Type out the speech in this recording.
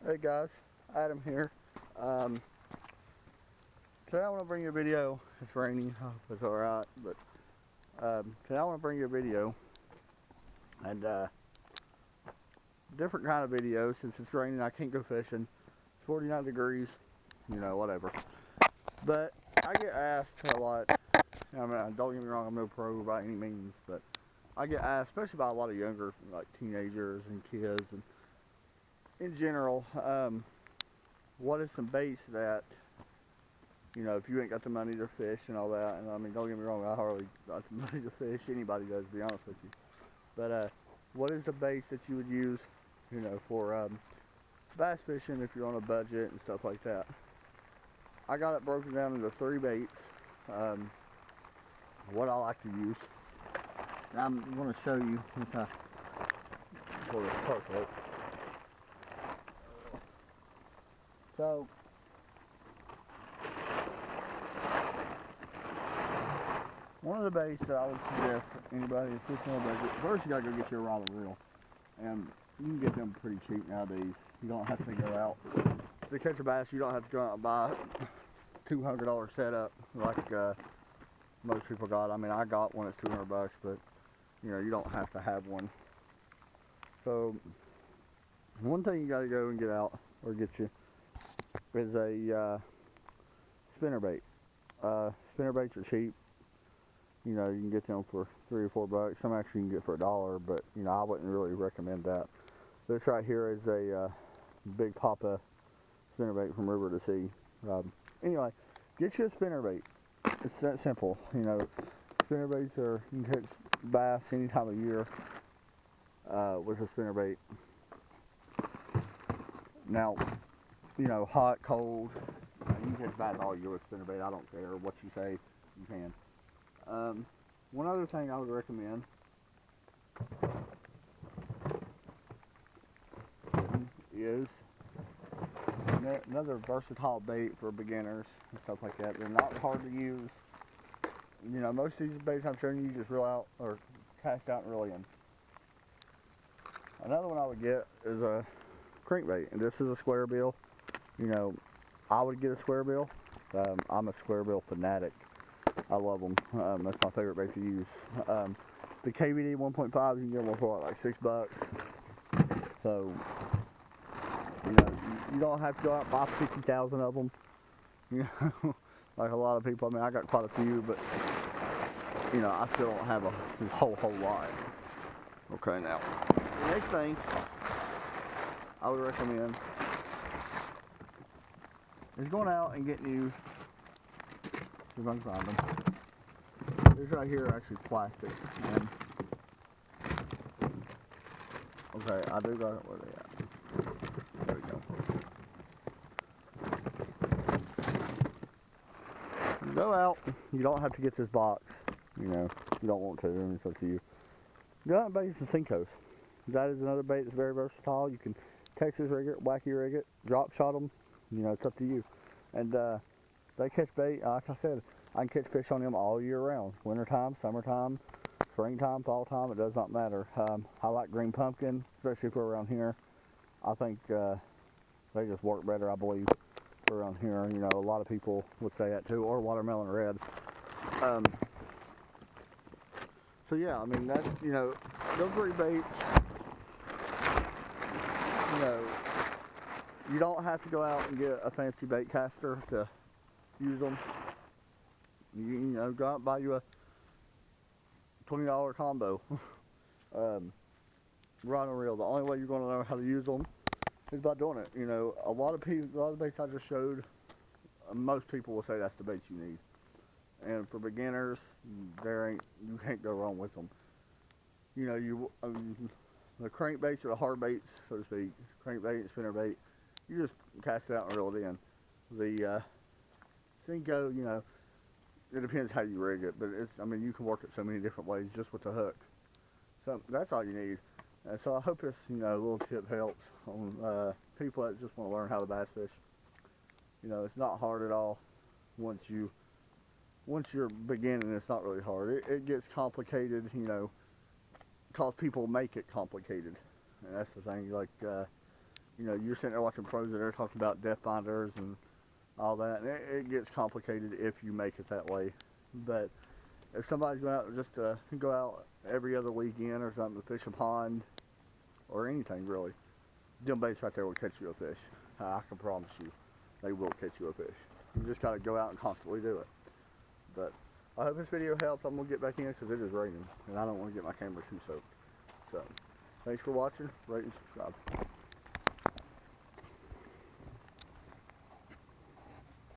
Hey guys, Adam here. Um, Today I want to bring you a video. It's raining, I hope it's alright, but today I want to bring you a video, and different kind of video. Since it's raining, I can't go fishing. It's 49 degrees, whatever. But I get asked a lot. I mean, don't get me wrong, I'm no pro by any means, but I get asked, especially by a lot of younger, like teenagers and kids, and in general, what is some baits that, if you ain't got the money to fish and all that, and I mean, don't get me wrong, I hardly got the money to fish. Anybody does, to be honest with you. But what is the baits that you would use, for bass fishing if you're on a budget and stuff like that? I got it broken down into 3 baits. What I like to use. And I'm going to show you once I pull this tarp out. So, one of the baits that I would suggest for anybody that's fishing on a budget, first you gotta go get your rod and reel. And you can get them pretty cheap nowadays. You don't have to go out. To catch a bass, you don't have to go out and buy a $200 setup like most people got. I mean, I got one that's $200, but you don't have to have one. So, one thing you gotta go and get out, or get you, is a spinnerbait. Spinnerbaits are cheap. You can get them for $3 or $4. Some actually you can get for $1, but I wouldn't really recommend that. This right here is a Big Papa spinnerbait from River to Sea. Anyway, get you a spinnerbait. It's that simple. Spinnerbaits are, you can catch bass any time of year with a spinnerbait. Now, hot, cold, you can catch bass all year with spinnerbait. I don't care what you say, you can. One other thing I would recommend is another versatile bait for beginners and stuff like that. They're not hard to use. Most of these baits I'm showing you just reel out or cast out and reel in. Another one I would get is a crankbait, and this is a square bill. I would get a square bill. I'm a square bill fanatic. I love them. That's my favorite bait to use. The KVD 1.5, you can get them for like $6. So, you don't have to go out and buy 50,000 of them. Like a lot of people. I mean, I got quite a few, but I still don't have a whole lot. Okay, now the next thing I would recommend is going out and getting you. If I can find them. These right here are actually plastic. And okay, I do got it. Where they at? There we go. You go out. You don't have to get this box. You don't want to. And it's up to you. Go out and bait some Senkos. That is another bait that's very versatile. You can Texas rig it, wacky rig it, drop shot them. It's up to you. And they catch bait, like I said, I can catch fish on them all year round. Wintertime, summertime, springtime, fall time, it does not matter. I like green pumpkin, especially if we're around here. I think they just work better, I believe, for around here. A lot of people would say that too, or watermelon red. So yeah, I mean, that's, those 3 baits, you don't have to go out and get a fancy bait caster to use them. Go out and buy you a $20 combo. Rod and reel. The only way you're going to learn how to use them is by doing it. A lot of the baits I just showed, most people will say that's the bait you need. And for beginners, you can't go wrong with them. The crankbaits are the hard baits, so to speak. Crankbait and spinnerbait. You just cast it out and reel it in. The Senko, it depends how you rig it, but you can work it so many different ways just with the hook. So that's all you need. And so I hope this, little tip helps on people that just want to learn how to bass fish. It's not hard at all. Once you're beginning, it's not really hard. It gets complicated, because people make it complicated. And that's the thing, like, you know, you're sitting there watching pros that are talking about depth finders and all that, and it gets complicated if you make it that way. But if somebody's going out just to go out every other weekend or something to fish a pond or anything really, them baits right there will catch you a fish. I can promise you, they will catch you a fish. You just got to go out and constantly do it. But I hope this video helps. I'm going to get back in because it is raining and I don't want to get my camera too soaked. So, thanks for watching. Rate and subscribe.